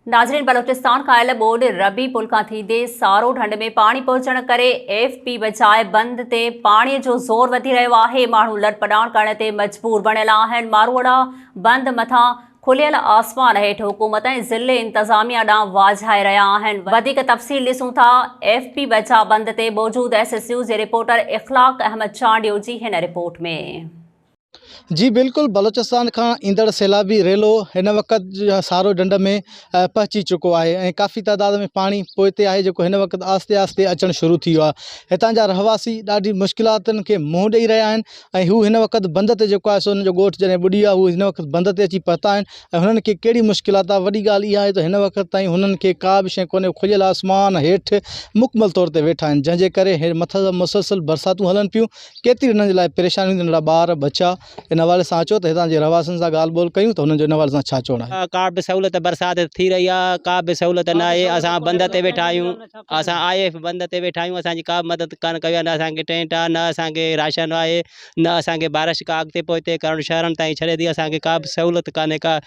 नाज़रीन, बलोचिस्तान कायल बोर्ड रबी पुल खां थींदे सारो ढंढ में पानी पहुचण करे AFP बचाए बंद ते पाणीअ जो ज़ोर वधी रहियो आहे। माण्हू लड़पड़ाण करण ते मजबूर बणियल आहिनि। मारूअड़ा बंद मथां खुलियल आसमान हेठि हुकूमत ऐं ज़िले इंतज़ामिया ॾांहुं वाझाए रहिया आहिनि। वधीक तफ़सील ॾिसूं था AFP बचा बंद ते मौजूद SSU जे रिपोर्टर इख़लाक़ अहमद चांडियो जी हिन रिपोर्ट में। जी बिल्कुल, बलोचिस्तान का ईंदड़ सैलाबी रेलो हिन वक़्त सारो ढंढ में पहुची चुको है। काफ़ी तादाद में पानी पोइते आहे जेको हिन वक़्त आस्ते आस्ते अचण शुरू थी वियो आहे। हितां जा रहवासी ॾाढी मुश्किलातुनि खे मुंहुं ॾेई रहिया आहिनि ऐं हू हिन वक़्त बंद ते जेको आहे सो हुनजो ॻोठु जॾहिं ॿुॾी आहे हू हिन वक़्त बंद ते अची पहुता आहिनि ऐं हुननि खे कहिड़ी मुश्किलात आहे। वॾी ॻाल्हि इहा आहे त हिन वक़्त ताईं हुननि खे का बि शइ कोन्हे। खुलियल आसमान हेठि मुकमल तौर ते वेठा आहिनि, जंहिंजे करे मथां मुसलसल बरसातूं हलनि पियूं। केतिरी हिननि जे लाइ परेशानियूं, नंढड़ा ॿार बच्चा। इन हवाले सां अचो त हितां जे रहवासियुनि सां ॻाल्हि ॿोल कयूं त हुननि जो इन हवाले सां छा चवणु आहे। का बि सहूलियत बरसाति थी रही आहे, का बि सहूलियत न आहे। असां बंद ते वेठा आहियूं, असां IF बंद ते वेठा आहियूं। असांजी का बि मदद कान कई आहे। न असांखे टेंट आहे, न असांखे राशन आहे, न असांखे बारिश का अॻिते पहुते करणु शहरनि ताईं छॾे दी। असांखे का बि सहूलियत कान्हे का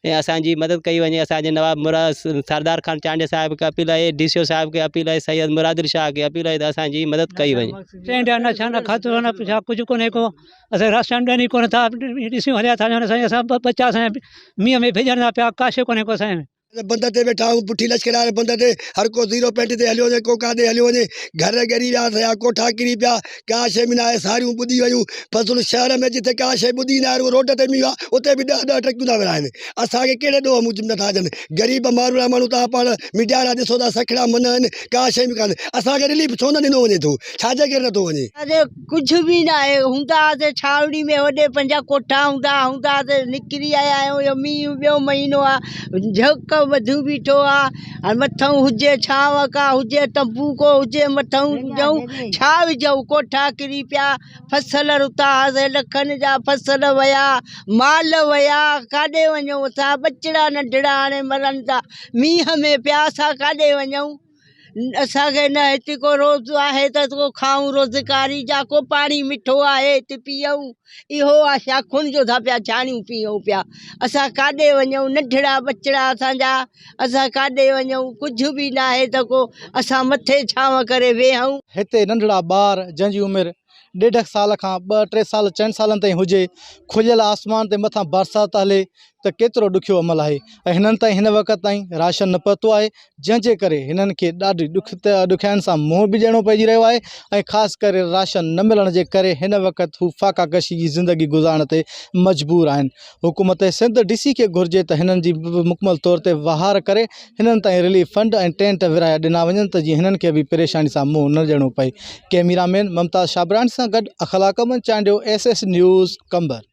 ऐं असांजी मदद कई वञे। असांजे नवाब मुराद सरदार खान चांडिया साहिब खे अपील आहे, DCO साहिब खे अपील आहे, सैयद मुरादिर शाह खे अपील आहे त असांजी मदद कई वञे। टेंट न छा न खाधो न छा कुझु कोन्हे को। असां राशन ॾियनि ई कोन था, ॾिसूं हलिया था वञनि। असां बच्चा असांजा मींहं में भेजण था पिया, का शइ कोन्हे को असांजे बंद ते वेठा आहियूं। पुठी लश्करार बंद ते हर को ज़ीरो पेंट ते हलियो वञे, को काॾे हलियो वञे। घर ॻरी विया थिया, कोठा किरी पिया, का शइ बि न आहे। सारियूं ॿुधी वियूं। फसुल शहर में जिते का शइ ॿुधी न आहे, उहो रोड ते बि आहे, उते बि ॾह ट्रकियूं था विराइनि। असांखे कहिड़े ॾोह मूजिब नथा अचनि। ग़रीब मारूड़ा माण्हू तव्हां पाण मीडिया वारा ॾिसो था, सखड़ा मन आहिनि, का शइ बि कान्हे। असांखे रिलीफ छो न ॾिनो वञे थो, छाजे करे नथो वञे। कुझु बि न आहे। हूंदा हुआसीं छावड़ी में, वॾे पंहिंजा कोठा हूंदा निकिरी आया आहियूं। इहो मींहुं ॿियो महीनो आहे, झक वधू बीठो आहे। मथां हुजे छांव का हुजे, तंबू को हुजे, मथां विझूं छा विझूं। कोठा किरी पिया, फसल रुता, लखनि जा फसल वया, माल वया, काॾे वञूं असां। बचड़ा नंढड़ा हाणे मरनि था मींहं में पिया, असां काॾे वञूं। असांखे न हिते को रोज़ आहे त को खाऊं, रोज़गारी जा को पाणी मिठो आहे हिते पीऊं। इहो आहे शाखुनि जो था पिया छाणियूं पीऊं पिया। असां काॾे वञूं, नंढड़ा बचड़ा असांजा, असां काॾे वञूं। कुझु बि न आहे त को असां मथे छांव करे वेहूं। हिते नंढड़ा ॿार जंहिंजी उमिरि 1.5 साल खां 2-3 साल 4 सालनि ताईं हुजे, खुलियल आसमान ते मथां बरसाति हले त केतिरो ॾुखियो अमल आहे। ऐं हिननि ताईं हिन वक़्त ताईं राशन न पहुतो आहे, जंहिंजे करे हिननि खे ॾाढी ॾुखियाईनि सां मुंहुं बि ॾियणो पइजी रहियो आहे। ऐं ख़ासि करे राशन न मिलण जे करे हिन वक़्त हू फ़ाक़ा कशी जी ज़िंदगी गुज़ारण ते मजबूर आहिनि। हुकूमत सिंध DC खे घुर्जे त हिननि जी मुकमल तौर ते वहार करे हिननि ताईं रिलीफ फंड ऐं टेंट विराए ॾिना वञनि त जीअं हिननि खे बि परेशानी सां मुंहुं न ॾियणो पए। कैमरामैन मुमताज़ शाबरानी सां गॾु इख़लाक़ अहमद चांडियो, SS न्यूज़, कंबर।